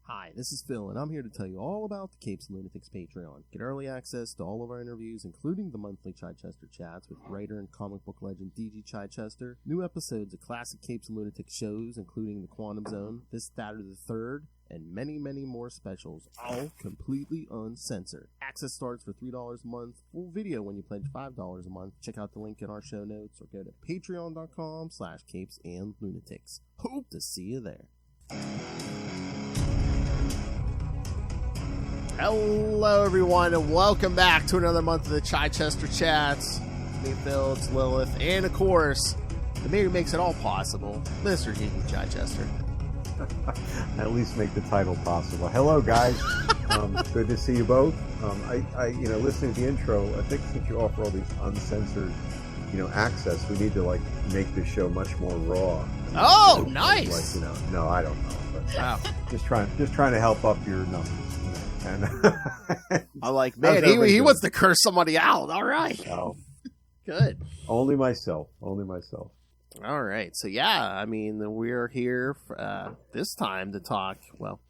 Hi, this is Phil, and I'm here to tell you all about the Capes and Lunatics Patreon. Get early access to all of our interviews, including the monthly Chichester Chats with writer and comic book legend D.G. Chichester, new episodes of classic Capes and Lunatics shows, including The Quantum Zone, This, That, or the Third, and many, many more specials, all completely uncensored. Access starts for $3 a month, full video when you pledge $5 a month. Check out the link in our show notes, or go to patreon.com/CapesandLunatics. Hope to see you there. Hello, everyone, and welcome back to another month of the Chichester Chats. Me, Phil, it's Lilith, and of course, the man who makes it all possible, Mr. D.G. Chichester. At least make the title possible. Hello, guys. Good to see you both. Listening to the intro, I think since you offer all these uncensored, access, we need to make this show much more raw. Oh, nice. No, I don't know, but wow. just trying to help up your numbers. And I'm like, man, he wants to curse somebody out. All right. Oh, good. Only myself. All right. So, we're here this time to talk. Well,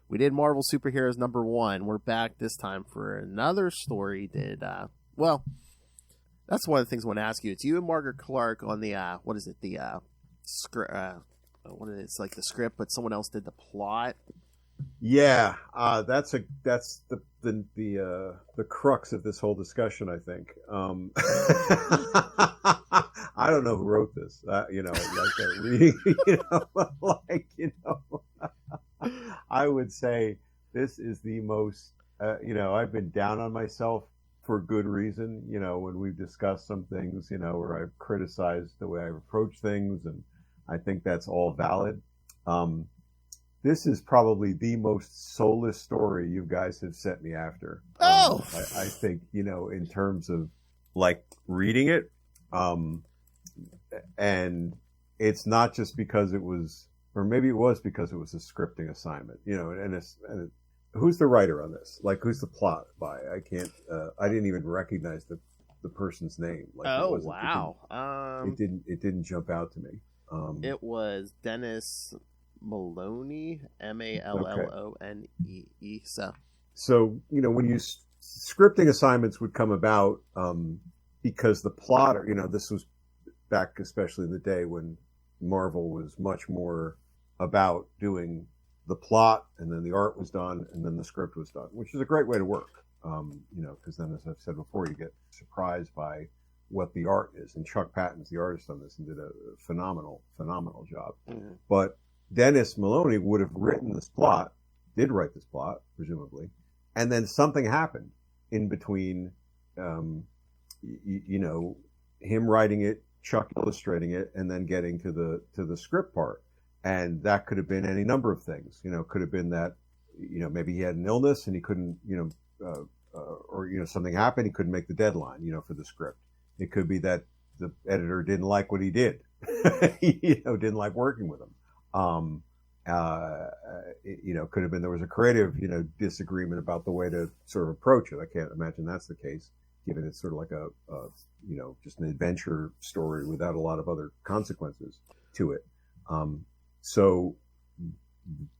we did Marvel Superheroes #1. We're back this time for another story. That's one of the things I want to ask you. It's you and Margaret Clark on the, script. It's like the script, but someone else did the plot. Yeah, that's the crux of this whole discussion, I think. I don't know who wrote this. Reading, I would say this is the most. I've been down on myself for good reason. When we've discussed some things, where I've criticized the way I approach things, and I think that's all valid. This is probably the most soulless story you guys have sent me after. Oh! I think, in terms of, reading it. And it's not just because it was, or maybe it was because it was a scripting assignment, and who's the writer on this? Who's the plot by? I didn't even recognize the person's name. Wow. It didn't jump out to me. It was Dennis Maloney, Mallone. So when scripting assignments would come about, because the plotter, this was back especially in the day when Marvel was much more about doing the plot, and then the art was done, and then the script was done, which is a great way to work. Because then, as I've said before, you get surprised by what the art is. And Chuck Patton's the artist on this and did a phenomenal job. Mm-hmm. But Dennis Maloney would have written this plot, did write this plot, presumably, and then something happened in between, him writing it, Chuck illustrating it, and then getting to the script part. And that could have been any number of things. Could have been that, maybe he had an illness and he couldn't, or something happened, he couldn't make the deadline, for the script. It could be that the editor didn't like what he did, didn't like working with him. Could have been there was a creative, disagreement about the way to sort of approach it. I can't imagine that's the case, given it's sort of like a just an adventure story without a lot of other consequences to it. So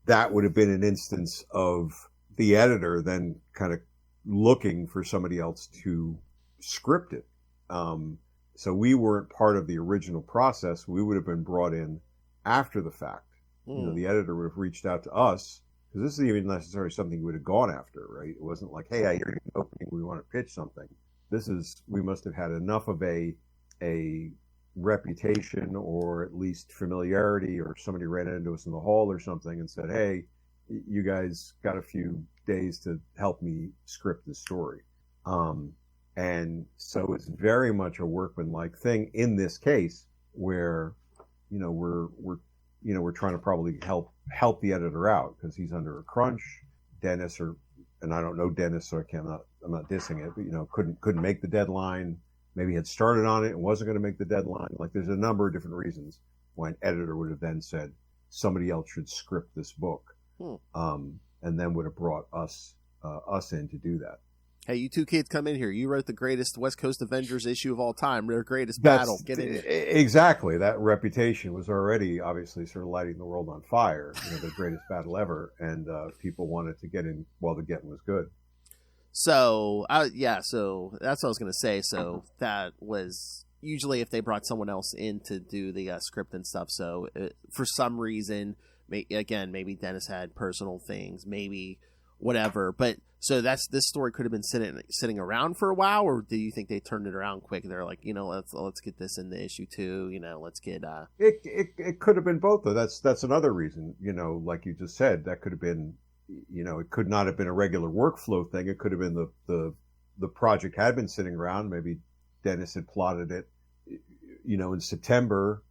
that would have been an instance of the editor then kind of looking for somebody else to script it. So we weren't part of the original process. We would have been brought in after the fact. The editor would have reached out to us, because this isn't even necessarily something we would have gone after, right? It wasn't like, hey, I hear an opening, we want to pitch something. We must have had enough of a reputation, or at least familiarity, or somebody ran into us in the hall or something and said, hey, you guys got a few days to help me script this story. And so it's very much a workmanlike thing in this case, where, we're trying to probably help the editor out because he's under a crunch. Dennis, and I don't know Dennis, so I'm not dissing it, but couldn't make the deadline. Maybe had started on it and wasn't going to make the deadline. There's a number of different reasons why an editor would have then said somebody else should script this book, and then would have brought us in to do that. Hey, you two kids, come in here. You wrote the greatest West Coast Avengers issue of all time. Their greatest battle. Get in here. Exactly. That reputation was already obviously sort of lighting the world on fire. The greatest battle ever, and people wanted to get in while the getting was good. So so that's what I was going to say. So that was usually if they brought someone else in to do the script and stuff. So for some reason, maybe Dennis had personal things, maybe whatever. But so this story could have been sitting around for a while, or do you think they turned it around quick? They're like, let's get this in the issue too. Let's get It could have been both though. That's another reason. Like you just said, that could have been. It could not have been a regular workflow thing. It could have been the project had been sitting around. Maybe Dennis had plotted it, in September.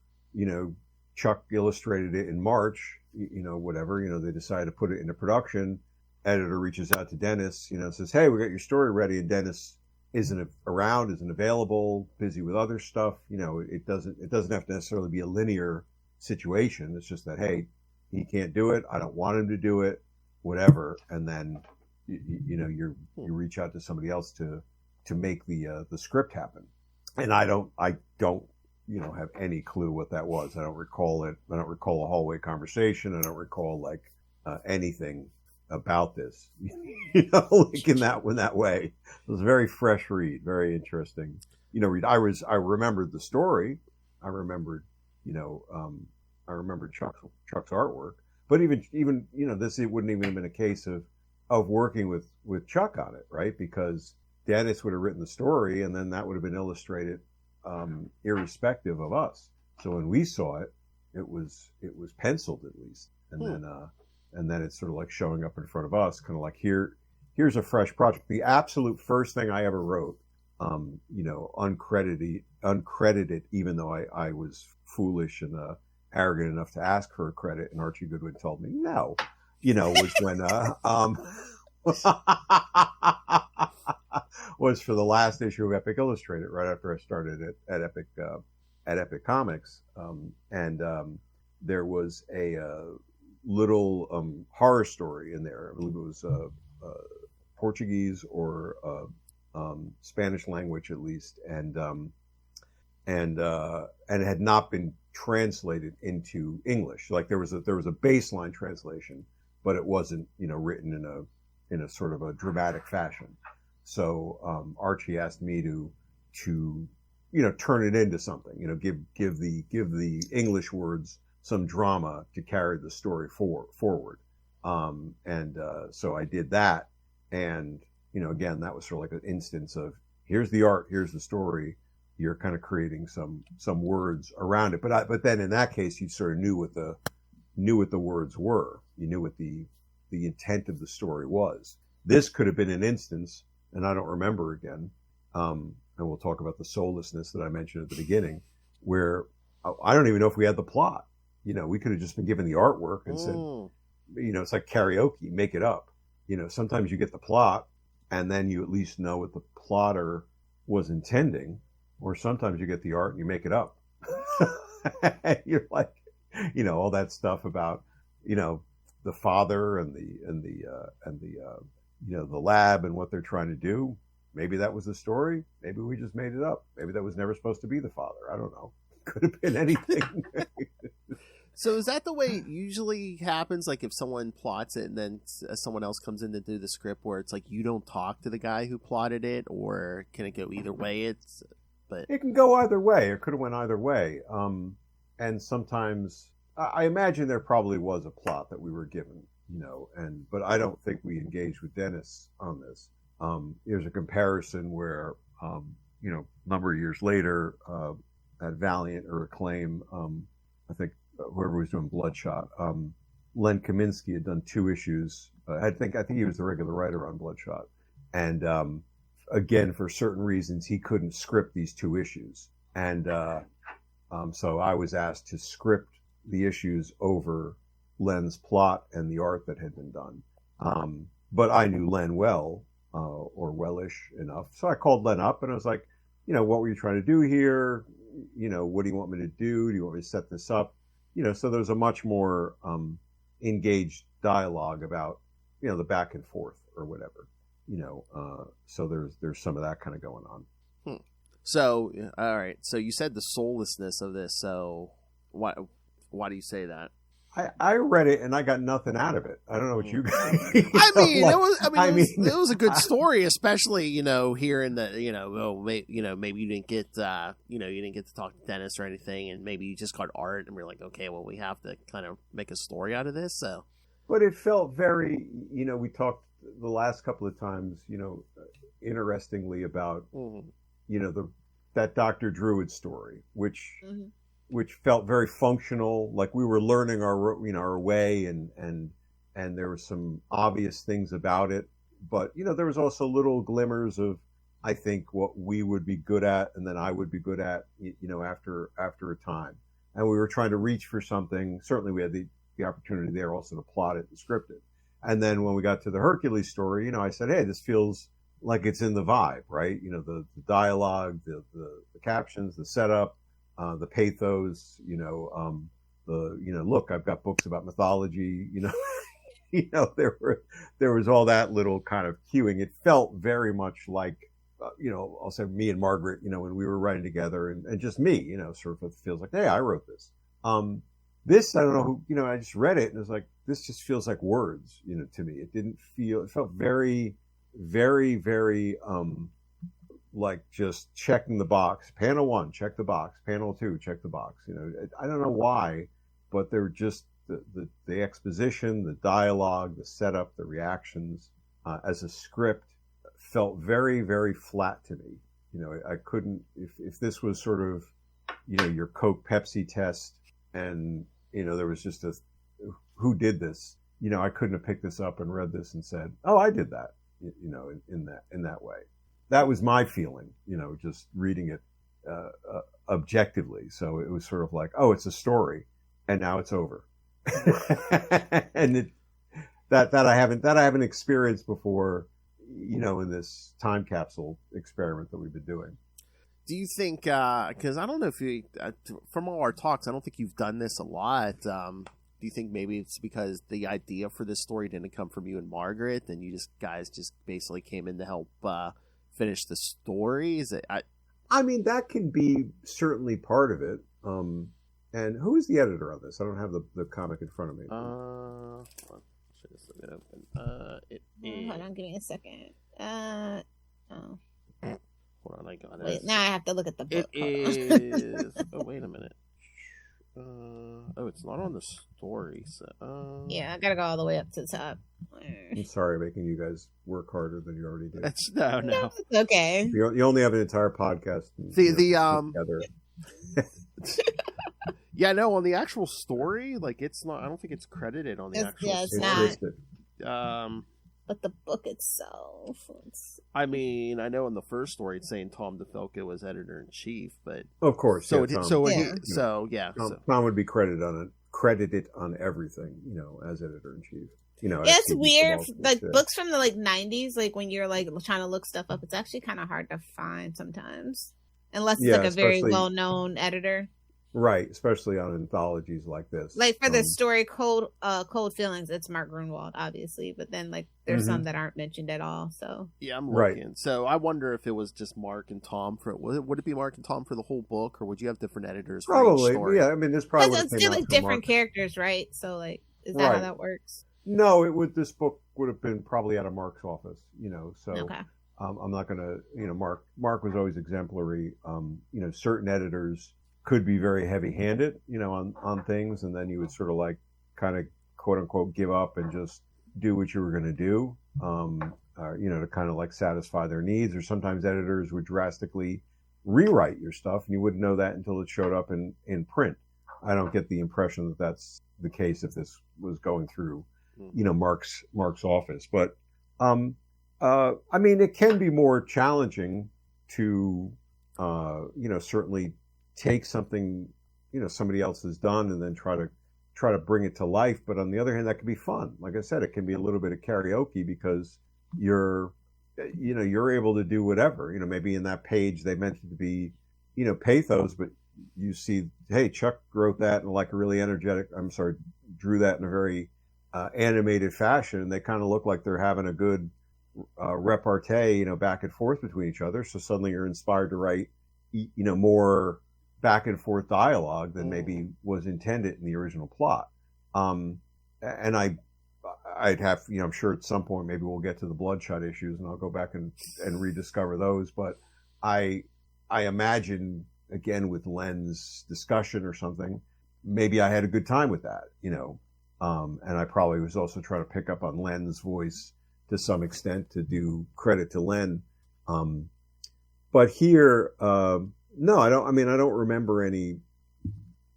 Chuck illustrated it in March. Whatever. They decided to put it into production. Editor reaches out to Dennis. Says, "Hey, we got your story ready," and Dennis isn't around, isn't available, busy with other stuff. It doesn't have to necessarily be a linear situation. It's just that, hey, he can't do it. I don't want him to do it. Whatever, and then you reach out to somebody else to make the script happen. And I don't have any clue what that was. I don't recall it. I don't recall a hallway conversation. I don't recall anything about this. Like in that way. It was a very fresh read, very interesting. Read. I remembered the story. I remembered Chuck's artwork. But even this, it wouldn't even have been a case of working with Chuck on it, right? Because Dennis would have written the story, and then that would have been illustrated, irrespective of us. So when we saw it, it was penciled at least, and then it's sort of like showing up in front of us, kind of like here's a fresh project. The absolute first thing I ever wrote, uncredited, even though I was foolish and arrogant enough to ask for a credit, and Archie Goodwin told me no, was when was for the last issue of Epic Illustrated, right after I started at Epic Comics, and there was a little horror story in there. I believe it was Portuguese or Spanish language at least, and it had not been translated into English. Like there was a baseline translation, but it wasn't written in a sort of a dramatic fashion. So Archie asked me to turn it into something. Give the English words some drama to carry the story forward. So I did that, and again, that was sort of like an instance of here's the art, here's the story. You're kind of creating some words around it, but then in that case, you sort of knew what the words were. You knew what the intent of the story was. This could have been an instance, and I don't remember again. And we'll talk about the soullessness that I mentioned at the beginning, where I don't even know if we had the plot. We could have just been given the artwork and said, it's like karaoke, make it up. Sometimes you get the plot, and then you at least know what the plotter was intending. Or sometimes you get the art and you make it up. You're like, all that stuff about, the father and the lab and what they're trying to do. Maybe that was the story. Maybe we just made it up. Maybe that was never supposed to be the father. I don't know. Could have been anything. So is that the way it usually happens? Like if someone plots it and then someone else comes in to do the script, where it's like you don't talk to the guy who plotted it, or can it go either way? But it can go either way. It could have went either way. And sometimes I imagine there probably was a plot that we were given, but I don't think we engaged with Dennis on this. There's a comparison where, a number of years later, at Valiant or Acclaim, I think whoever was doing Bloodshot, Len Kaminsky had done 2 issues. I think he was the regular writer on Bloodshot, and again, for certain reasons, he couldn't script these 2 issues. And so I was asked to script the issues over Len's plot and the art that had been done. But I knew Len well, or wellish enough. So I called Len up and I was like, what were you trying to do here? What do you want me to do? Do you want me to set this up? So there's a much more engaged dialogue about, the back and forth or whatever. So there's some of that kind of going on. So, all right. So you said the soullessness of this. So why do you say that? I read it and I got nothing out of it. I don't know what you guys. It was a good story, especially hearing that maybe you didn't get you didn't get to talk to Dennis or anything, and maybe you just got art, and we're like, okay, well, we have to kind of make a story out of this. So, but it felt very, we talked the last couple of times, interestingly about that Dr. Druid story, which felt very functional, like we were learning our way, and there were some obvious things about it, but there was also little glimmers of, I think, what we would be good at, and then I would be good at, after a time, and we were trying to reach for something. Certainly, we had the opportunity there also to plot it and script it, and then when we got to the Hercules story, I said, hey, this feels like it's in the vibe, right? The dialogue, the captions, the setup, the pathos, look, I've got books about mythology, there was all that little kind of cueing. It felt very much like, I'll say me and Margaret, when we were writing together, and just me, sort of feels like, hey, I wrote this. This, I don't know who, I just read it and it was like, this just feels like words, to me. It felt very, very, very, like just checking the box. Panel 1, check the box. Panel 2, check the box. I don't know why, but they're just the exposition, the dialogue, the setup, the reactions as a script felt very, very flat to me. I couldn't, if this was sort of, your Coke Pepsi test, and there was just who did this? I couldn't have picked this up and read this and said, oh, I did that. In that way. That was my feeling, just reading it objectively. So it was sort of like, oh, it's a story, and now it's over. And that I haven't experienced before, in this time capsule experiment that we've been doing. Do you think? Because I don't know if you, from all our talks, I don't think you've done this a lot. Do you think maybe it's because the idea for this story didn't come from you and Margaret, and you guys basically came in to help finish the story? Is it? I mean, that can be certainly part of it. And who is the editor on this? I don't have the comic in front of me. Hold on. Should just look it open. Hold on, give me a second. Hold on, I got it. Wait, now I have to look at the book. It is. Oh, wait a minute. It's not on the story. So, yeah, I gotta go all the way up to the top. I'm sorry, making you guys work harder than you already did. No. It's okay. You only have an entire podcast. Together. Yeah, no, on the actual story, like it's not. I don't think it's credited on the actual. Yeah, it's story. not. But the book itself. I mean, I know in the first story it's saying Tom DeFalco was editor in chief, but of course, Tom would be credited on everything, as editor in chief. Yeah, it's weird. Like books from the 90s, like when you're like trying to look stuff up, it's actually kind of hard to find sometimes, unless it's like a very well-known editor. Right, especially on anthologies like this. Like for the story Cold Feelings, it's Mark Grunwald, obviously, but then like there's some that aren't mentioned at all. So yeah, I'm looking. Right. So I wonder if it was just Mark and Tom for it. Would it be Mark and Tom for the whole book, or would you have different editors? Probably, for each story? Yeah. I mean, this probably it's still like different characters, right? So like, is that how that works? No, it would. This book would have been probably out of Mark's office, So okay. I'm not going to, Mark was always exemplary. Certain editors could be very heavy-handed, on things, and then you would sort of like kind of quote unquote give up and just do what you were going to do, to kind of like satisfy their needs. Or sometimes editors would drastically rewrite your stuff, and you wouldn't know that until it showed up in print. I don't get the impression that that's the case if this was going through, Mark's office. But I mean, it can be more challenging to, certainly take something somebody else has done and then try to bring it to life. But on the other hand, that can be fun. Like I said, it can be a little bit of karaoke because you're able to do whatever. Maybe in that page they meant it to be pathos, but you see, hey, Chuck wrote that in like a really drew that in a very animated fashion, and they kind of look like they're having a good repartee, back and forth between each other. So suddenly you're inspired to write, more back and forth dialogue than maybe was intended in the original plot. And I'd have, I'm sure at some point maybe we'll get to the Bloodshot issues and I'll go back and rediscover those. But I imagine, again, with Len's discussion or something, maybe I had a good time with that, and I probably was also trying to pick up on Len's voice to some extent to do credit to Len. But here, no, I don't remember any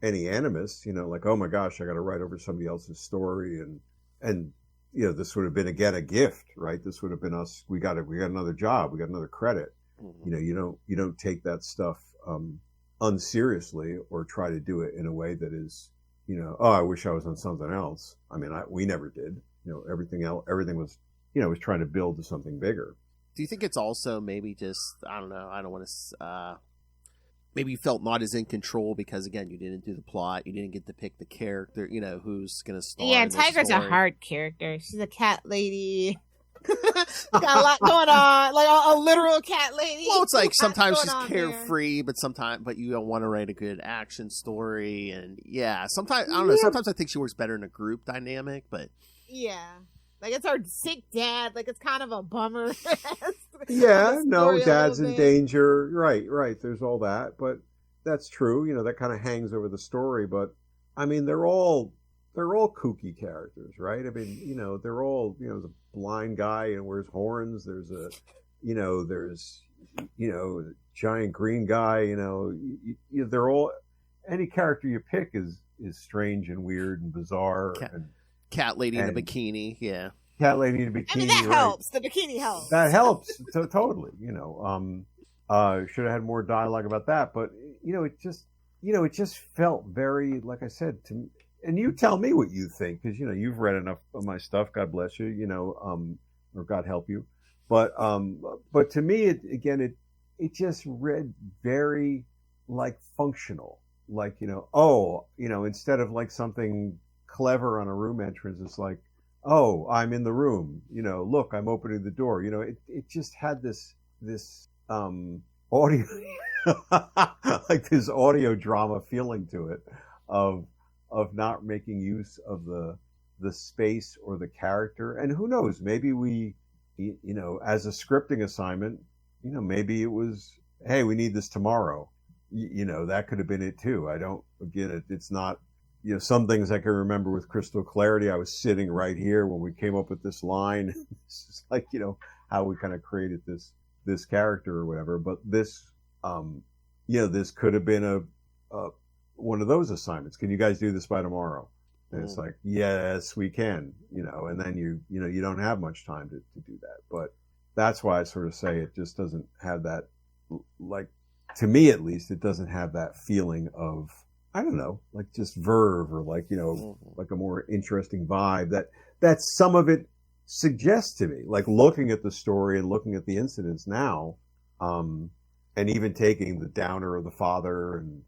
animus, like, oh my gosh, I got to write over somebody else's story. And, this would have been, again, a gift, right? This would have been us. We got another job. We got another credit. Mm-hmm. You don't take that stuff, unseriously or try to do it in a way that is, oh, I wish I was on something else. I mean, we never did, everything was, was trying to build to something bigger. Do you think it's also maybe just, I don't know, I don't want to, maybe you felt not as in control because, again, you didn't do the plot, you didn't get to pick the character, who's going to star. Yeah, Tigra's a hard character. She's a cat lady. Got a lot going on, like a literal cat lady. Well, it's like sometimes she's carefree, but you don't want to write a good action story, and sometimes I don't know. Sometimes I think she works better in a group dynamic, but like it's her sick dad. Like it's kind of a bummer. Dad's in danger. Right. There's all that, but that's true. That kind of hangs over the story. But I mean, they're all kooky characters, right? I mean, they're all, the blind guy and wears horns. There's a, giant green guy, they're all, any character you pick is strange and weird and bizarre. Cat lady in a bikini. Yeah. Cat lady in a bikini. I mean, that helps. The bikini helps. That helps. Totally. Should have had more dialogue about that, but it just felt very, like I said, to me. And you tell me what you think, because you've read enough of my stuff. God bless you, or God help you. But to me, it just read very like functional, like instead of like something clever on a room entrance, it's like, oh, I'm in the room. Look, I'm opening the door. It just had this audio, like this audio drama feeling to it of not making use of the space or the character. And who knows, maybe we, as a scripting assignment, maybe it was, hey, we need this tomorrow. That could have been it too. I don't get it. It's not, some things I can remember with crystal clarity. I was sitting right here when we came up with this line. It's just like, how we kind of created this character or whatever. But this, this could have been a one of those assignments. Can you guys do this by tomorrow? And it's like, yes, we can, and then you don't have much time to do that. But that's why I sort of say it just doesn't have that, like, to me at least, it doesn't have that feeling of, I don't know, like just verve or like, like a more interesting vibe that some of it suggests to me, like looking at the story and looking at the incidents now, and even taking the downer of the father and,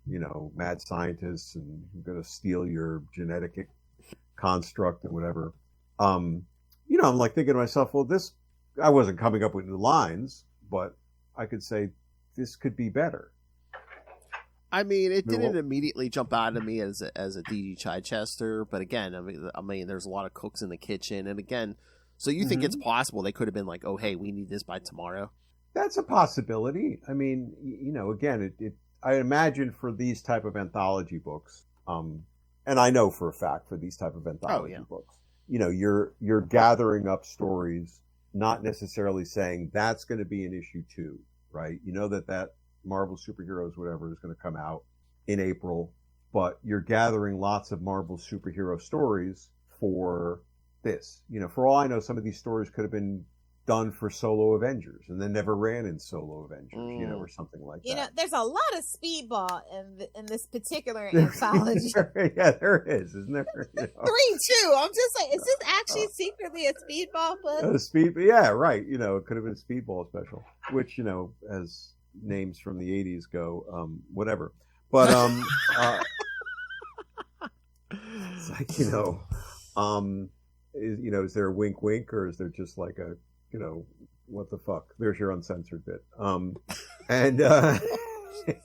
mad scientists and going to steal your genetic construct and whatever. I'm like thinking to myself, well, I wasn't coming up with new lines, but I could say this could be better. I mean, it didn't immediately jump out at me as a D.G. Chichester, but again, I mean, there's a lot of cooks in the kitchen, and again, so you think it's possible they could have been like, oh, hey, we need this by tomorrow? That's a possibility. I mean, again, I imagine for these type of anthology books, and I know for a fact for these type of anthology books, you're gathering up stories, not necessarily saying that's going to be an issue 2, right? That Marvel Superheroes, whatever, is going to come out in April, but you're gathering lots of Marvel superhero stories for this. For all I know, some of these stories could have been done for solo Avengers and then never ran in solo Avengers, or something like that. There's a lot of speedball in this particular anthology. There is, isn't there? 3 too. I'm just like, is this actually secretly a speedball book? Yeah, right. It could have been a speedball special, which, as names from the 80s go, whatever. But it's like, is there a wink wink, or is there just like a what the fuck? There's your uncensored bit. And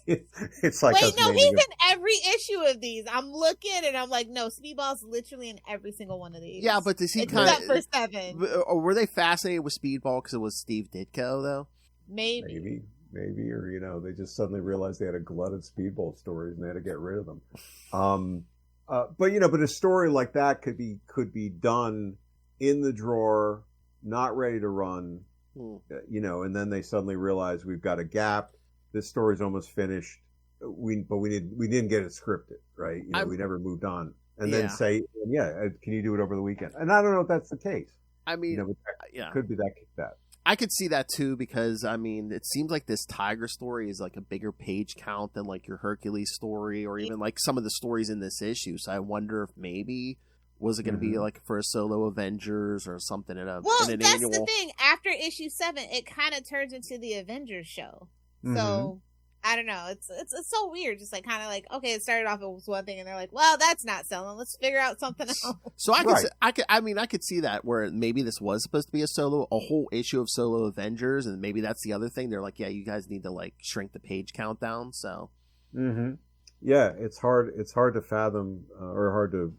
it's like, wait, no, he's in every issue of these. I'm looking and I'm like, no, Speedball's literally in every single one of these. Yeah, but does he except for 7? Or were they fascinated with Speedball because it was Steve Ditko though? Maybe, or they just suddenly realized they had a glut of Speedball stories and they had to get rid of them. But a story like that could be done in the drawer, not ready to run, and then they suddenly realize we've got a gap. This story's almost finished. We didn't get it scripted, right? We never moved on, and then say, can you do it over the weekend? And I don't know if that's the case. I mean, could be that. I could see that too, because I mean, it seems like this Tigra story is like a bigger page count than like your Hercules story, or even like some of the stories in this issue. So I wonder if maybe was it going to be like for a solo Avengers or something in an annual? That's the thing. After issue 7, it kind of turns into the Avengers show. So I don't know. It's so weird. Just like kind of like, okay, it started off as one thing, and they're like, well, that's not selling. Let's figure out something else. So I could see that where maybe this was supposed to be a whole issue of solo Avengers, and maybe that's the other thing. They're like, yeah, you guys need to like shrink the page count down. So, yeah, it's hard to fathom or hard to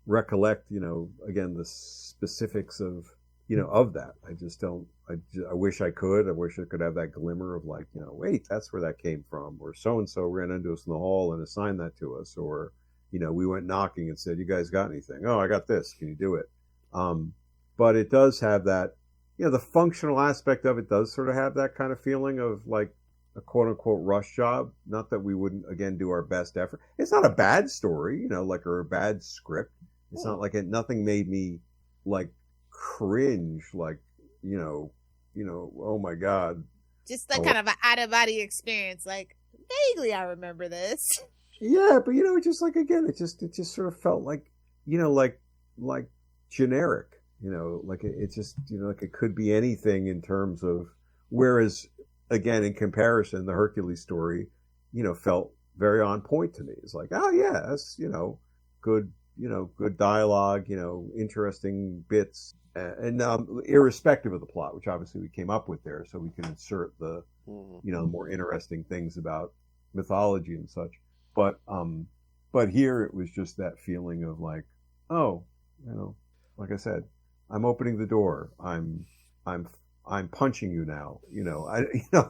recollect. Again, the specifics of that. I just don't. I wish I could. I wish I could have that glimmer of like, wait, that's where that came from, or so and so ran into us in the hall and assigned that to us, or we went knocking and said, you guys got anything? Oh, I got this. Can you do it? But it does have that, the functional aspect of it does sort of have that kind of feeling of like a quote unquote rush job. Not that we wouldn't again do our best effort. It's not a bad story, or a bad script. It's not like nothing made me like cringe, like oh my god, just like kind of an out of body experience. Like vaguely, I remember this. Yeah, but just like again, it just sort of felt like like generic. Like it just like it could be anything in terms of. Whereas again, in comparison, the Hercules story, felt very on point to me. It's like, oh yeah, that's good. Good dialogue. Interesting bits. And irrespective of the plot, which obviously we came up with there, so we can insert the, more interesting things about mythology and such. But here it was just that feeling of like, oh, like I said, I'm opening the door. I'm punching you now.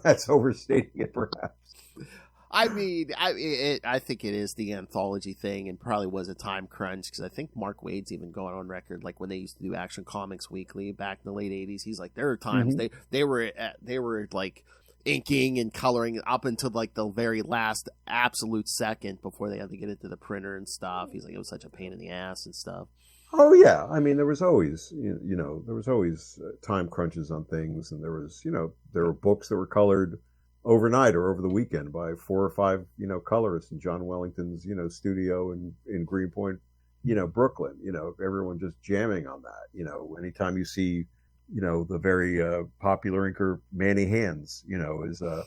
That's overstating it perhaps. I mean, I think it is the anthology thing, and probably was a time crunch, because I think Mark Waid's even going on record, like when they used to do Action Comics Weekly back in the late '80s. He's like, there are times they were like inking and coloring up until like the very last absolute second before they had to get it to the printer and stuff. He's like, it was such a pain in the ass and stuff. Oh yeah, I mean, there was always time crunches on things, and there were books that were colored overnight or over the weekend by 4 or 5 colorists in John Wellington's studio in Greenpoint, Brooklyn. Everyone just jamming on that. Anytime you see the very popular inker Manny Hands, is the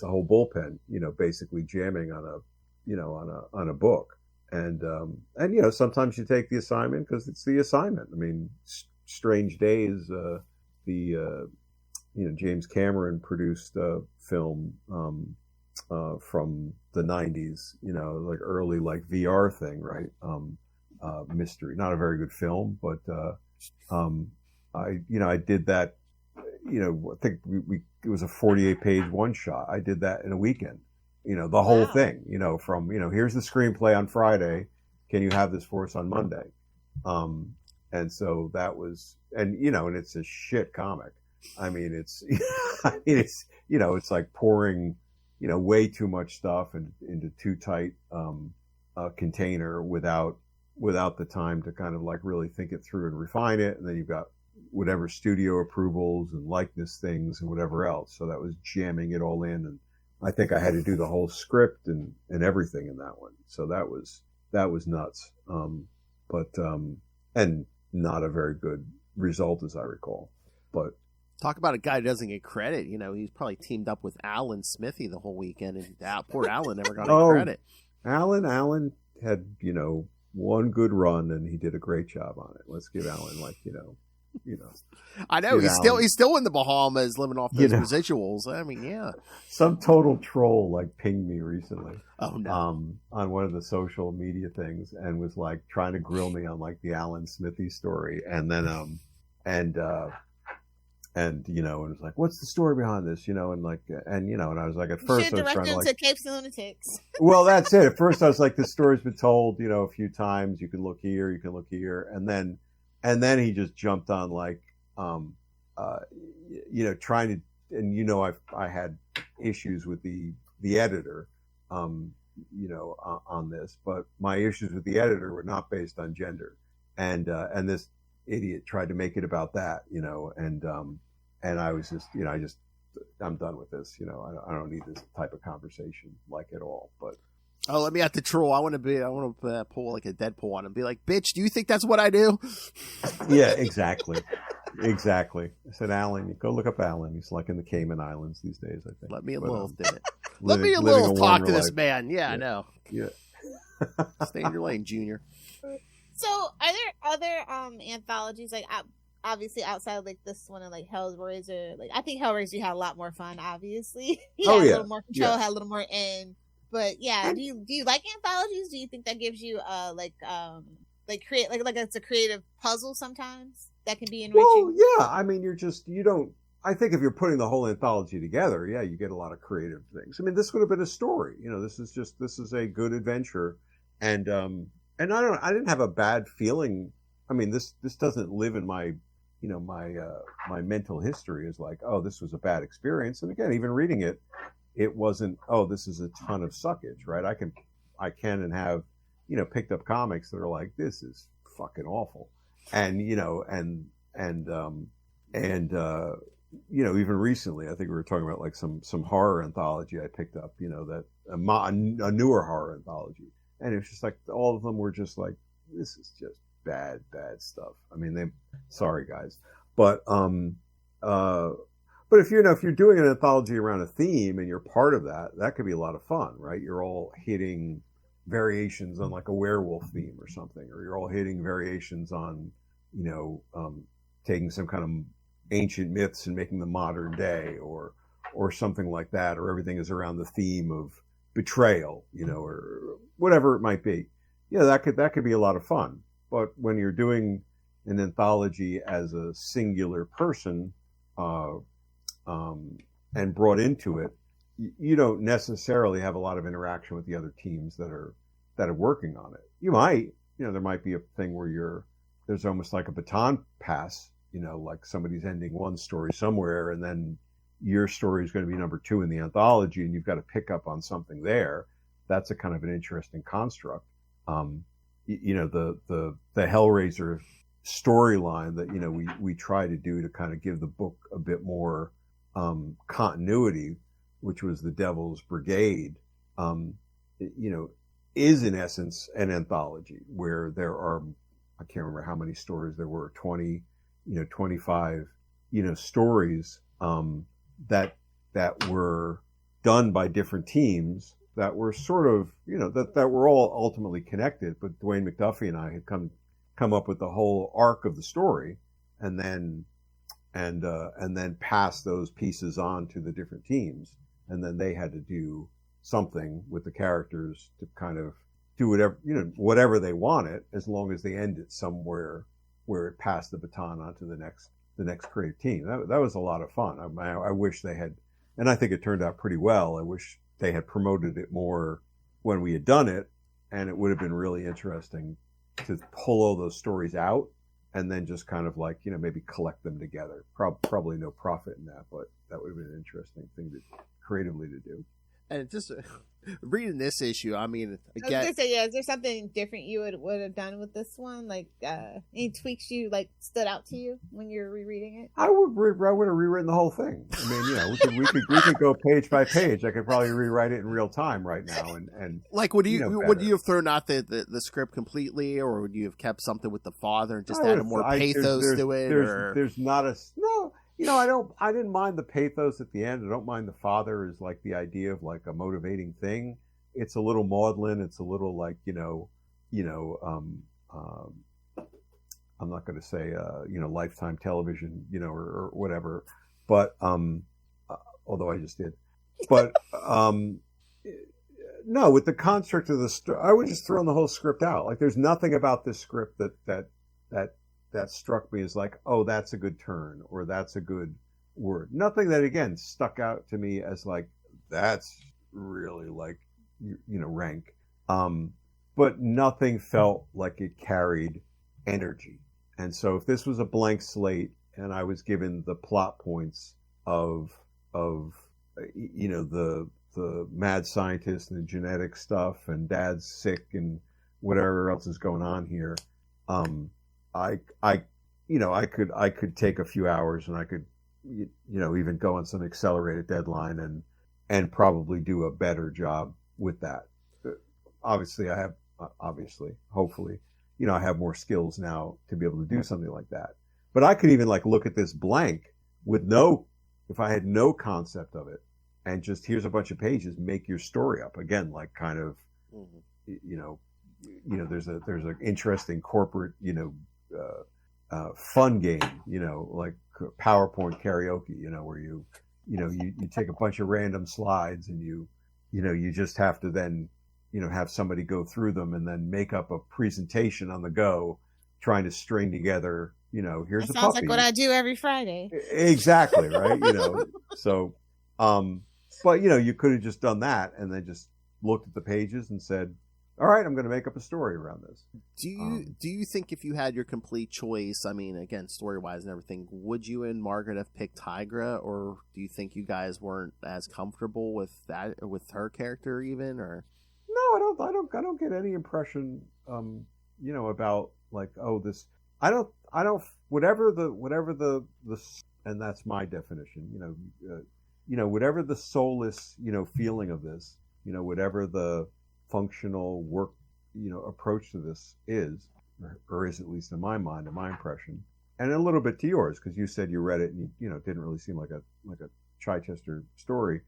whole bullpen, basically jamming on a book. And sometimes you take the assignment because it's the assignment. I mean, Strange Days, James Cameron produced a film from the 90s, like early like VR thing, right? Mystery, not a very good film, but I did that. I think it was a 48-page one shot. I did that in a weekend. The whole thing. From here's the screenplay on Friday. Can you have this for us on Monday? And so that was, and it's a shit comic. I mean, it's like pouring, way too much stuff into too tight a container without the time to kind of like really think it through and refine it. And then you've got whatever studio approvals and likeness things and whatever else. So that was jamming it all in. And I think I had to do the whole script and everything in that one. So that was nuts. And not a very good result as I recall, but. Talk about a guy who doesn't get credit. He's probably teamed up with Alan Smithy the whole weekend, and poor Alan never got any credit. Alan had, one good run, and he did a great job on it. Let's give Alan, I know he's still in the Bahamas living off those residuals. I mean, yeah. Some total troll like pinged me recently. Oh no. On one of the social media things and was like trying to grill me on like the Alan Smithy story, and then and was like, what's the story behind this? And I was like, at first I was trying to like Capes and Lunatics. Well, that's it. At first I was like, this story's been told, a few times. You can look here, you can look here, and then he just jumped on like trying to, and I had issues with the editor, on this, but my issues with the editor were not based on gender, and this idiot tried to make it about that, and I was just, I'm done with this, I don't need this type of conversation like at all, but. Oh, let me at the troll. I want to pull like a Deadpool on him and be like, bitch, do you think that's what I do? Yeah, exactly. Exactly. I said, Alan, go look up Alan. He's like in the Cayman Islands these days, I think. Let me and Lilith did it. Let me and Lilith talk to this man. Yeah, I know. Yeah. Stay in your lane, Junior. So, are there other anthologies, like obviously outside of like this one and like Hellraiser? Like I think Hellraiser you had a lot more fun. Obviously, he had a little more control, had a little more in. But yeah, do you like anthologies? Do you think that gives you create like it's a creative puzzle sometimes that can be enriching? Well, yeah. I mean, I think if you're putting the whole anthology together, yeah, you get a lot of creative things. I mean, this would have been a story. This is a good adventure, and I didn't have a bad feeling. I mean, this doesn't live in my my mental history as like, oh, this was a bad experience. And again, even reading it, it wasn't, oh, this is a ton of suckage, right? I can and have, picked up comics that are like, this is fucking awful. And, even recently, I think we were talking about like some horror anthology I picked up, that a newer horror anthology. And it's just like, all of them were just like, this is just bad stuff. I mean, sorry guys. But if you're doing an anthology around a theme and you're part of that could be a lot of fun, right? You're all hitting variations on like a werewolf theme or something, or you're all hitting variations on, taking some kind of ancient myths and making them modern day, or something like that, or everything is around the theme of betrayal, or whatever it might be. Yeah, that could be a lot of fun. But when you're doing an anthology as a singular person, and brought into it, you don't necessarily have a lot of interaction with the other teams that are working on it. You might, there might be a thing where there's almost like a baton pass, like somebody's ending one story somewhere and then your story is going to be number 2 in the anthology and you've got to pick up on something there. That's a kind of an interesting construct. The Hellraiser storyline that, we try to do to kind of give the book a bit more continuity, which was the Devil's Brigade, is in essence an anthology where there are, I can't remember how many stories there were, 20, 25, stories that were done by different teams that were sort of, that were all ultimately connected. But Dwayne McDuffie and I had come up with the whole arc of the story, and then pass those pieces on to the different teams, and then they had to do something with the characters to kind of do whatever they wanted, as long as they ended somewhere where it passed the baton on to the next creative team. That was a lot of fun. I wish they had, and I think it turned out pretty well. I wish they had promoted it more when we had done it, and it would have been really interesting to pull all those stories out and then just kind of like, maybe collect them together. Probably no profit in that, but that would have been an interesting thing creatively to do. And just reading this issue, I mean, again, I was gonna say, yeah, is there something different you would have done with this one? Like any tweaks you like stood out to you when you're rereading it? I would have rewritten the whole thing. I mean, we could go page by page. I could probably rewrite it in real time right now. And like, would you have thrown out the script completely, or would you have kept something with the father and just added more pathos to it? There's not a no. I didn't mind the pathos at the end. I don't mind the father is like the idea of like a motivating thing. It's a little maudlin. It's a little like, I'm not going to say, Lifetime television, or whatever, but, although I just did, but, no, with the construct of the story, I would just throw the whole script out. Like, there's nothing about this script that struck me as like, oh, that's a good turn, or that's a good word. Nothing that, again, stuck out to me as like, that's really like, rank. But nothing felt like it carried energy. And so if this was a blank slate and I was given the plot points of the mad scientist and the genetic stuff and dad's sick and whatever else is going on here, I could take a few hours and I could, even go on some accelerated deadline and probably do a better job with that. Obviously, hopefully, I have more skills now to be able to do something like that. But I could even like look at this blank with if I had no concept of it, and just here's a bunch of pages, make your story up again, like kind of, there's an interesting corporate, fun game, like PowerPoint karaoke, where you take a bunch of random slides and you just have to then, have somebody go through them and then make up a presentation on the go, trying to string together, here's that a sounds puppy. like what I do every Friday. Exactly. Right. So, but you could have just done that and then just looked at the pages and said, all right, I'm going to make up a story around this. Do you think if you had your complete choice, I mean, again, story-wise and everything, would you and Margaret have picked Tigra, or do you think you guys weren't as comfortable with that, or with her character even, or? No, I don't get any impression, about like, oh, this, I don't, whatever the, and that's my definition, whatever the soulless, feeling of this, whatever the functional work, approach to this is, or is at least in my mind, in my impression, and a little bit to yours, because you said you read it and it didn't really seem like a Chichester story.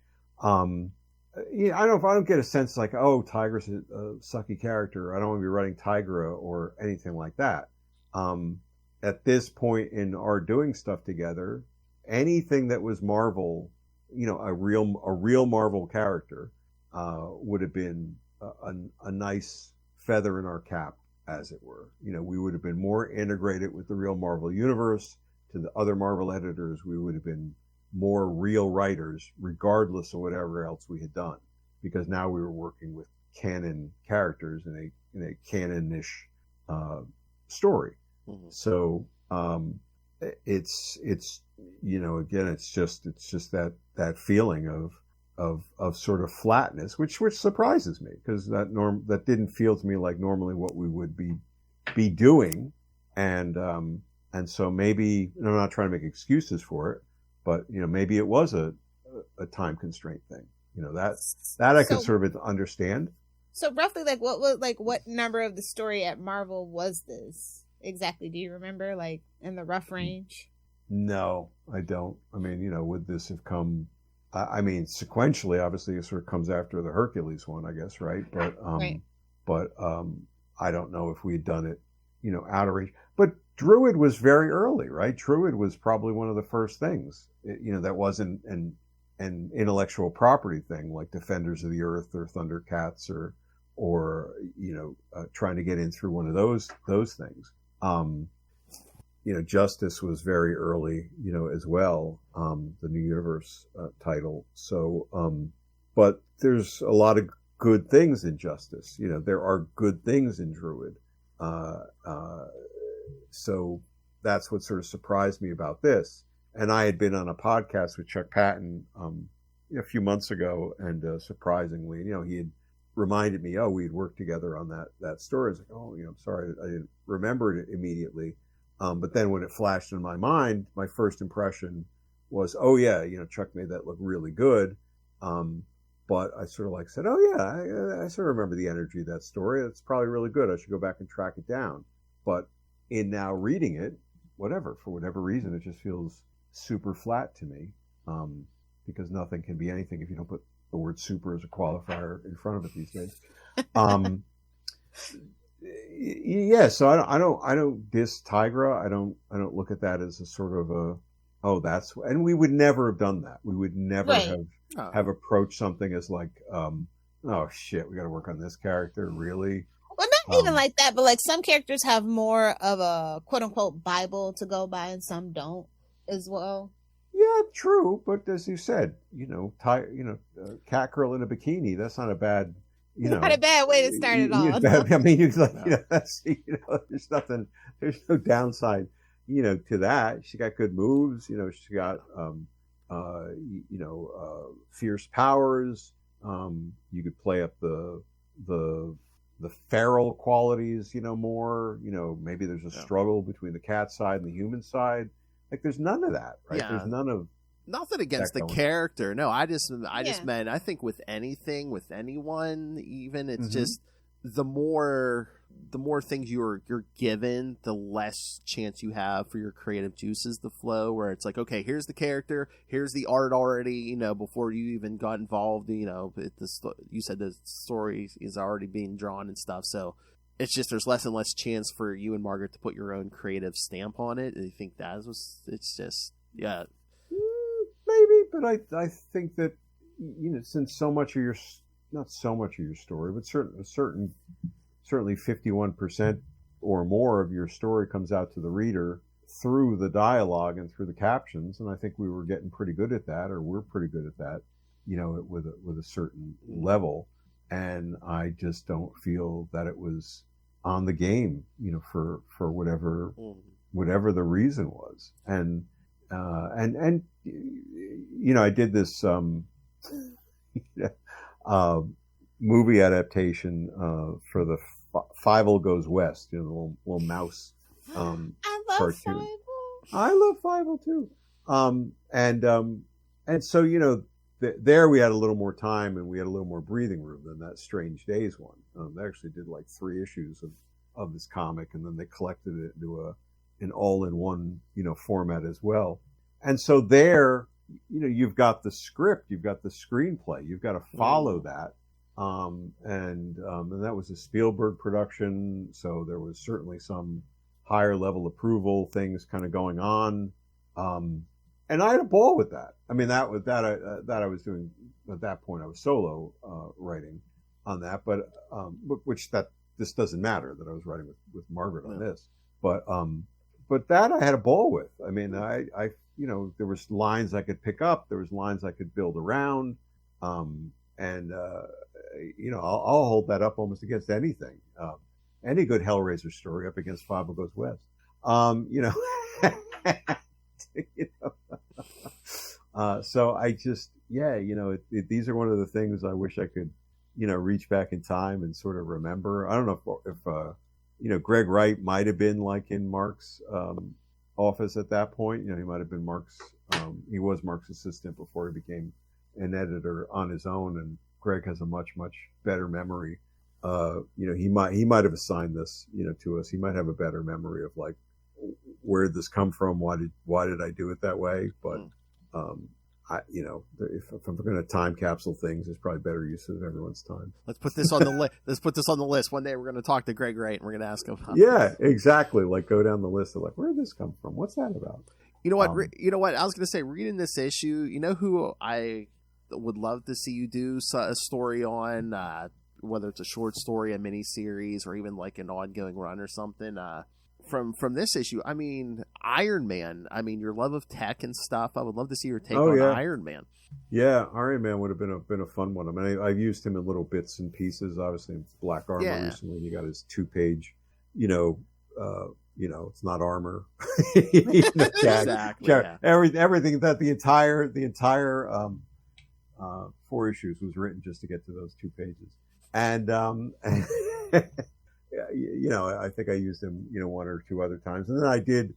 I don't get a sense like, oh, Tigra's a sucky character. I don't want to be writing Tigra or anything like that. At this point in our doing stuff together, anything that was Marvel, a real Marvel character, would have been a nice feather in our cap, as it were. We would have been more integrated with the real Marvel universe. To the other Marvel editors, we would have been more real writers, regardless of whatever else we had done, because now we were working with canon characters in a canon-ish story. Mm-hmm. So it's again, it's just that feeling of sort of flatness, which surprises me, because that didn't feel to me like normally what we would be doing, and so maybe, I'm not trying to make excuses for it, but maybe it was a time constraint thing. That I could sort of understand. So roughly, what number of the story at Marvel was this exactly? Do you remember, like, in the rough range? No, I don't. I mean, would this have come? I mean, sequentially, obviously, it sort of comes after the Hercules one, I guess, right? But right. But I don't know if we had done it, out of range. But Druid was very early, right? Druid was probably one of the first things, that wasn't an intellectual property thing like Defenders of the Earth or Thundercats or trying to get in through one of those things. Justice was very early, as well, the New Universe title. So, but there's a lot of good things in Justice. There are good things in Druid. So that's what sort of surprised me about this. And I had been on a podcast with Chuck Patton a few months ago, and surprisingly, he had reminded me, we had worked together on that story. I was like, I'm sorry, I didn't remember it immediately. But then when it flashed in my mind, my first impression was, Chuck made that look really good. But I sort of like said, I sort of remember the energy of that story. It's probably really good. I should go back and track it down. But in now reading it, for whatever reason, it just feels super flat to me, because nothing can be anything if you don't put the word super as a qualifier in front of it these days. Yeah, so I don't diss Tigra. I don't look at that as a sort of and we would never have done that. We would never Right. have approached something as like, oh shit, we got to work on this character, really. Well, not even like that, but like some characters have more of a quote unquote Bible to go by, and some don't as well. Yeah, true. But as you said, cat girl in a bikini. That's not a bad. Not a bad way to start it off. I mean, there's nothing, there's no downside, to that. She got good moves, she got, fierce powers. You could play up the feral qualities, more, maybe there's a struggle between the cat side and the human side. Like there's none of that, right? Yeah. There's none of nothing against the character. No, I just meant, I think with anything, with anyone, even it's just the more things you're given, the less chance you have for your creative juices to flow. Where it's like, okay, here's the character, here's the art already. Before you even got involved, you said the story is already being drawn and stuff. So it's just there's less and less chance for you and Margaret to put your own creative stamp on it. I think it's just maybe, but I think that since so much of not so much of your story, but certainly 51% or more of your story comes out to the reader through the dialogue and through the captions, and I think we were getting pretty good at that, or we're pretty good at that, with a certain level, and I just don't feel that it was on the game, for whatever the reason was, and I did this movie adaptation for the Fievel Goes West, the little mouse I love cartoon. Fievel. I love Fievel too. And so there we had a little more time and we had a little more breathing room than that Strange Days one. They actually did like 3 issues of this comic, and then they collected it into an all-in-one format as well. And so there, you've got the script, you've got the screenplay, you've got to follow that. And that was a Spielberg production, so there was certainly some higher level approval things kind of going on. And I had a ball with that. I mean, that I was doing at that point. I was solo writing on that, but this doesn't matter that I was writing with Margaret on this. But that I had a ball with. I mean, I there was lines I could pick up, there was lines I could build around, and I'll hold that up almost against anything. Any good Hellraiser story up against Fievel Goes West. So I just, these are one of the things I wish I could, reach back in time and sort of remember. I don't know if Greg Wright might have been like in Mark's office at that point. He might have been he was Mark's assistant before he became an editor on his own. And Greg has a much, much better memory. He might have assigned this, to us. He might have a better memory of like, where did this come from? Why did I do it that way? But, if I'm going to time capsule things, there's probably better use of everyone's time. Let's put this on the list. Let's put this on the list. One day we're going to talk to Greg Wright and we're going to ask him. Yeah, exactly. Like go down the list of like, where did this come from? What's that about? You know what? I was going to say, reading this issue, who I would love to see you do a story on, whether it's a short story, a mini series, or even like an ongoing run or something. From this issue, I mean, Iron Man. I mean, your love of tech and stuff. I would love to see your take on Iron Man. Yeah, Iron Man would have been a fun one. I mean, I've used him in little bits and pieces. Obviously, in Black Armor recently, he got his 2-page. It's not armor. Exactly. Everything that the entire 4 issues was written just to get to those 2 pages, and I think I used him, 1 or 2 other times. And then I did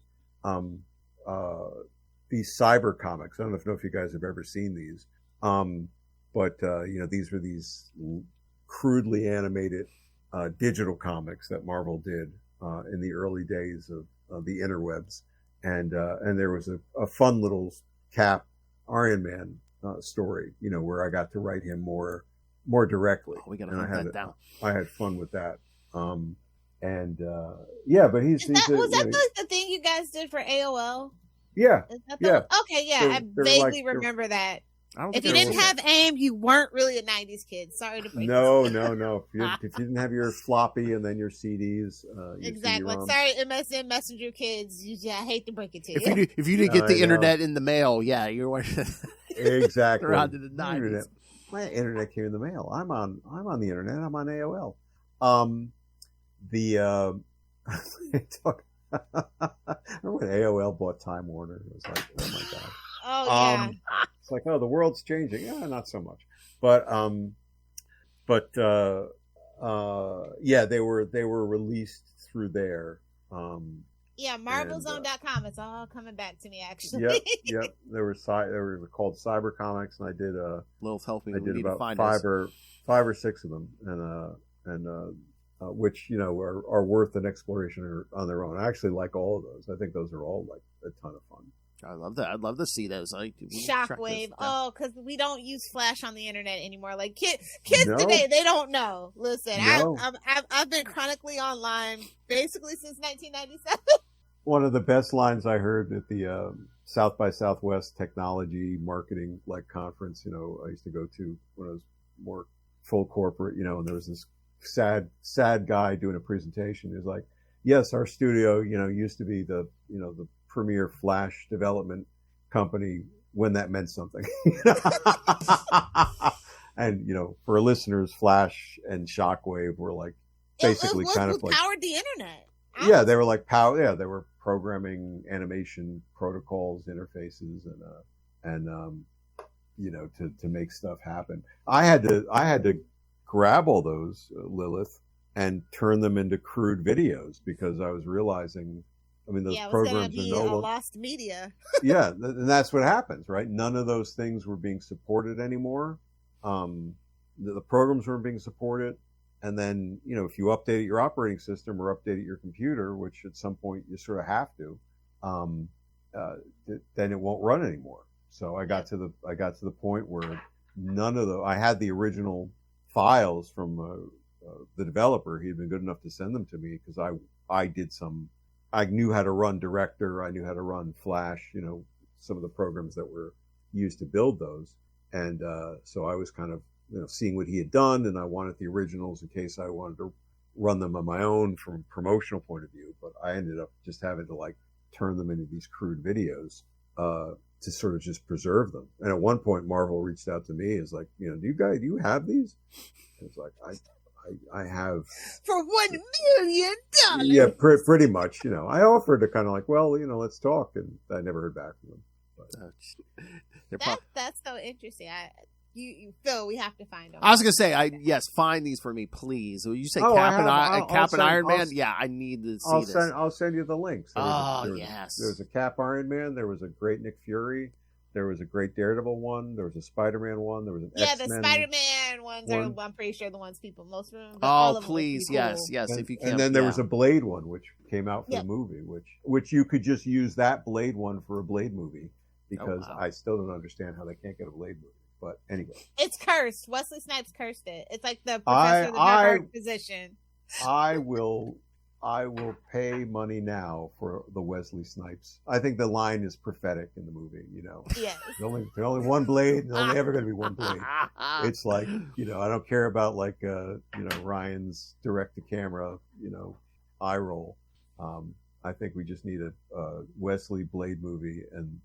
these cyber comics. I don't know if you guys have ever seen these. But these were these crudely animated digital comics that Marvel did in the early days of the interwebs. And there was a fun little Cap Iron Man story, where I got to write him more directly. We got to hunt that down. I had fun with that. And but he's was that the thing you guys did for AOL? Yeah. Okay, yeah, I vaguely like, remember that. If you didn't have AIM, you weren't really a 90s kid. Sorry to break No. If you didn't have your floppy and then your CDs. Exactly. Sorry, MSN Messenger kids. I hate to break it to you. If you didn't get the internet in the mail, yeah, you were exactly around in the 90s. My internet came in the mail. I'm on the internet. I'm on AOL. Remember when AOL bought Time Warner? It was like, oh my god. Oh yeah. It's like, oh, the world's changing. Yeah, not so much. But they were released through there. Marvelzone.com. It's all coming back to me actually. Yep. They were called Cyber Comics, and I did Lilith help me. I did about five or six of them, and which are worth an exploration on their own. I actually like all of those. I think those are all like a ton of fun. I love that. I'd love to see those. Shockwave. Oh, because we don't use Flash on the internet anymore. Like kids today, they don't know. Listen, no. I've been chronically online basically since 1997. One of the best lines I heard at the South by Southwest technology marketing conference. I used to go to when I was more full corporate. And there was this sad guy doing a presentation. He was like, "Yes, our studio, used to be the premier Flash development company when that meant something." And for listeners, Flash and Shockwave were like basically kind of like powered the internet. Yeah, they were like power. Yeah, they were programming animation protocols, interfaces, and to make stuff happen. I had to grab all those, Lilith, and turn them into crude videos because I was realizing, those programs are no longer lost media. Yeah, and that's what happens, right? None of those things were being supported anymore. The programs weren't being supported, and then if you update your operating system or update your computer, which at some point you sort of have to, then it won't run anymore. So I got to the point where I had the original files from the developer. He had been good enough to send them to me because I knew how to run Director. I knew how to run Flash, some of the programs that were used to build those. And so I was kind of, seeing what he had done, and I wanted the originals in case I wanted to run them on my own from a promotional point of view. But I ended up just having to turn them into these crude videos to sort of just preserve them. And at one point, Marvel reached out to me. Is like, do you have these? And it's like, I have for $1 million. Yeah, pretty much. I offered to kind of let's talk, and I never heard back from them. That's so interesting. You Phil, we have to find them. I was gonna say, find these for me, please. Will you say Cap and Iron Man? Yeah, I need to see this. I'll send you the links. Yes. There was a Cap Iron Man. There was a great Nick Fury. There was a great Daredevil one. There was a Spider-Man one. There was an X-Men. The Spider-Man ones are, I'm pretty sure, the ones most of them. Oh, please, yes, if you can. And then there was a Blade one, which came out for the movie, which you could just use that Blade one for a Blade movie, because I still don't understand how they can't get a Blade movie. But anyway, it's cursed. Wesley Snipes cursed it. It's like the professor of the dark position. I will pay money now for the Wesley Snipes. I think the line is prophetic in the movie. Yes. There's only one Blade. There's only ever going to be one Blade. It's like I don't care about Ryan's direct to camera eye roll. I think we just need a Wesley Blade movie, and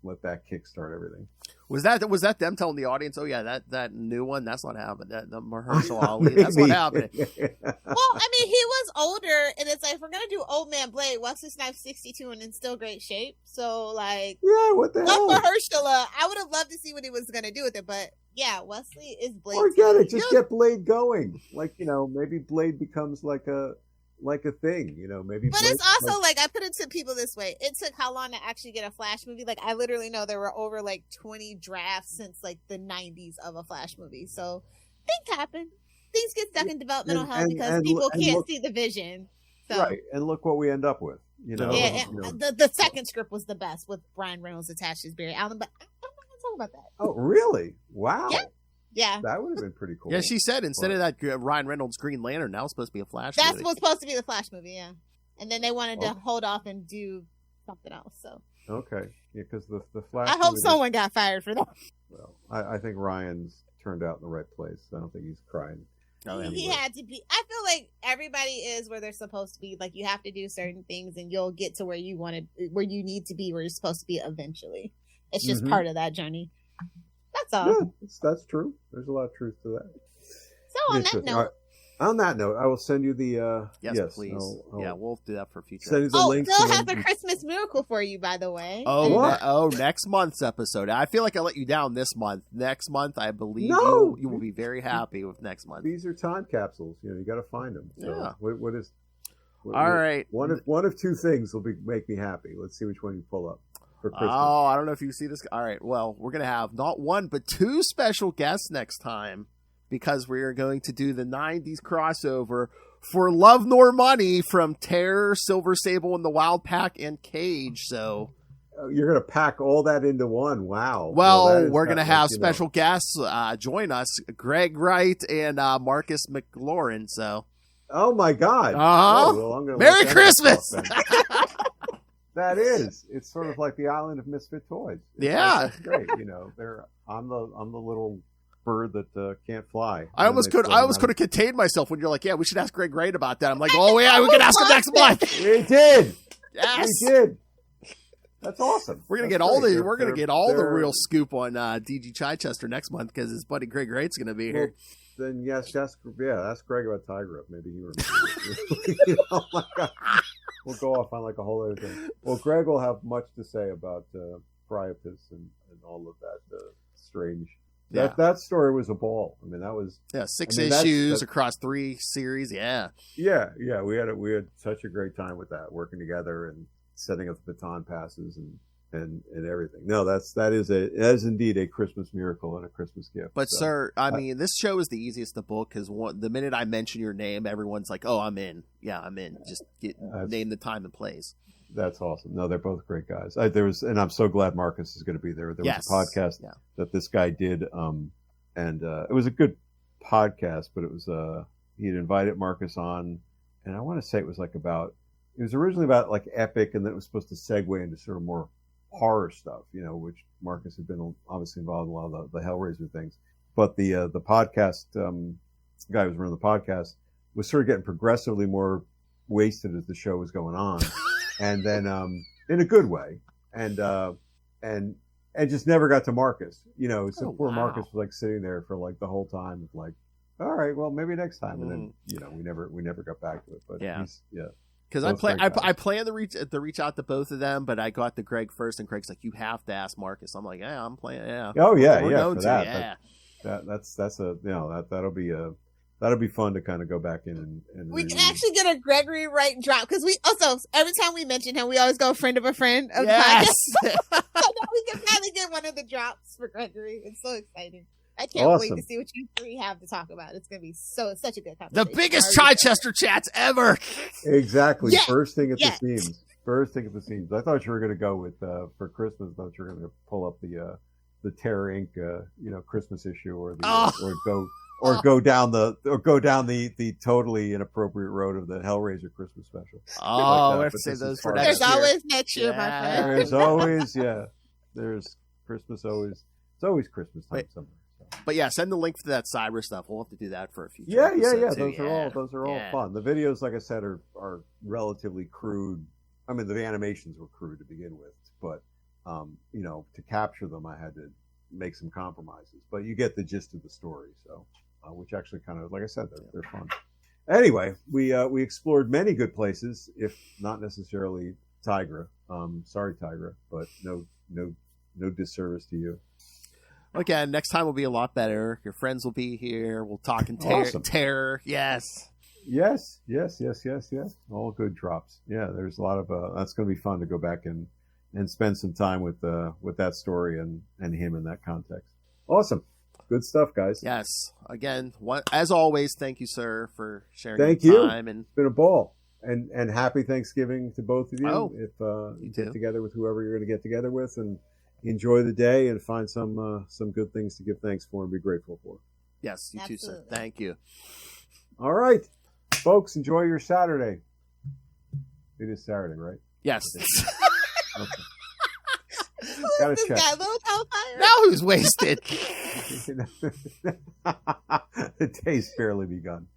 let that kickstart everything. Was that them telling the audience, "Oh yeah, that new one, that's what happened. That the Mahershala Ali, that's what happened." Well, he was older, and it's like, if we're gonna do Old Man Blade, Wesley Snipes 62 and in still great shape. So what the hell? Mahershala, I would have loved to see what he was gonna do with it, but yeah, Wesley is Blade. Forget it. Just get Blade going. Maybe Blade becomes like a thing, maybe. But Blade, it's also I put it to people this way. It took how long to actually get a Flash movie? I literally know there were over 20 drafts since the 90s of a Flash movie. So things happen. Things get stuck in developmental hell because people can't see the vision. So. Right. And look what we end up with. The second script was the best with Brian Reynolds attached as Barry Allen, but I'm not going to talk about that. Oh, really? Wow. Yeah. Yeah. That would have been pretty cool. Yeah, she said instead of that Ryan Reynolds Green Lantern, now it's supposed to be a Flash That's movie. what's supposed to be the Flash movie, yeah. And then they wanted to hold off and do something else. So Okay, yeah, because the Flash. I hope someone got fired for that. Well, I think Ryan's turned out in the right place. I don't think he's crying. He had to be. I feel like everybody is where they're supposed to be. Like you have to do certain things, and you'll get to where you need to be, where you're supposed to be eventually. It's just part of that journey. That's all. Yeah, that's true. There's a lot of truth to that. So on that note. On that note, I will send you the. Yes, please. Yeah, we'll do that for future. Send you the link. Phil has a Christmas miracle for you, by the way. Next month's episode. I feel like I let you down this month. Next month, I believe you will be very happy with next month. These are time capsules. You got to find them. So yeah. All right. One of two things will make me happy. Let's see which one you pull up for Christmas. Oh, I don't know if you see this. All right. Well, we're gonna have not one but two special guests next time, because we are going to do the 90s crossover for Love Nor Money from Terror, Silver Sable, and the Wild Pack, and Cage. So you're going to pack all that into one. Wow. Well, we're going to have special guests join us, Greg Wright and Marcus McLaurin. So, oh my God. Well, Merry Christmas. That is. It's sort of like the island of misfit toys. It's great. I'm the little bird that can't fly. I almost could have contained myself when you're like, yeah, we should ask Greg Wright about that. I'm like, oh yeah, we can ask him next month. We did. Yes, we did. That's awesome. We're gonna get all the real scoop on DG Chichester next month because his buddy Greg Wright's gonna be here. Then ask Greg about Tigra. Maybe he remembers. Oh my God. We'll go off on like a whole other thing. Well, Greg will have much to say about Priapus and all of that strange. That story was a ball. I mean, that was 6 issues across 3 series. Yeah. We had such a great time with that, working together and setting up the baton passes and everything. No, that is indeed a Christmas miracle and a Christmas gift. But sir, I mean, this show is the easiest to book because the minute I mention your name, everyone's like, "Oh, I'm in. Yeah, I'm in. Just name the time and place." That's awesome. No, they're both great guys. And I'm so glad Marcus is going to be there. There was a podcast that this guy did, and it was a good podcast, but it was he'd invited Marcus on, and I want to say it was originally about like epic, and then it was supposed to segue into sort of more horror stuff, which Marcus had been obviously involved in a lot of the Hellraiser things. But the podcast guy who was running the podcast was sort of getting progressively more wasted as the show was going on. And then, in a good way, and just never got to Marcus. Poor Marcus was like sitting there for like the whole time, like, all right, well, maybe next time. And then, we never got back to it. But because I plan to reach out to both of them, but I got to Greg first, and Greg's like, you have to ask Marcus. I'm like, yeah, I'm playing. Yeah. Oh yeah, for that. That'll be fun to kind of go back in and we can actually get a Gregory Wright drop because we also every time we mention him, we always go friend of a friend of the podcast. So now we can finally get one of the drops for Gregory. It's so exciting. I can't wait to see what you three have to talk about. It's going to be such a good conversation. The biggest Chichester Chats ever. Exactly. Yes. First thing at the seams. I thought you were going to go with for Christmas. I thought you were going to pull up the Terror Inc. Christmas issue or go down the totally inappropriate road of the Hellraiser Christmas special. Oh, we have to save those for next year. There's always next year, my friend. There's always, there's Christmas always. It's always Christmas time somewhere. So. But yeah, send the link to that cyber stuff. We'll have to do that for a future. Yeah. Those are all fun. The videos, like I said, are relatively crude. I mean, the animations were crude to begin with, but to capture them, I had to make some compromises. But you get the gist of the story, so. Which actually kind of, like I said, they're fun. Anyway, we explored many good places, if not necessarily Tigra. Sorry, Tigra, but no disservice to you. Again, next time will be a lot better. Your friends will be here. We'll talk in terror. Yes. All good drops. Yeah, there's a lot of that's going to be fun to go back and spend some time with that story and him in that context. Awesome. Good stuff, guys. Yes. Again, as always, thank you, sir, for sharing your time. And it's been a ball. And happy Thanksgiving to both of you. Oh, if you get together with whoever you're going to get together with, and enjoy the day and find some good things to give thanks for and be grateful for. Yes, you too, sir. Absolutely. Thank you. All right, folks, enjoy your Saturday. It is Saturday, right? Yes. Okay. Who's Gotta this check. guy, Little Hellfire? Now who's wasted? The day's barely begun.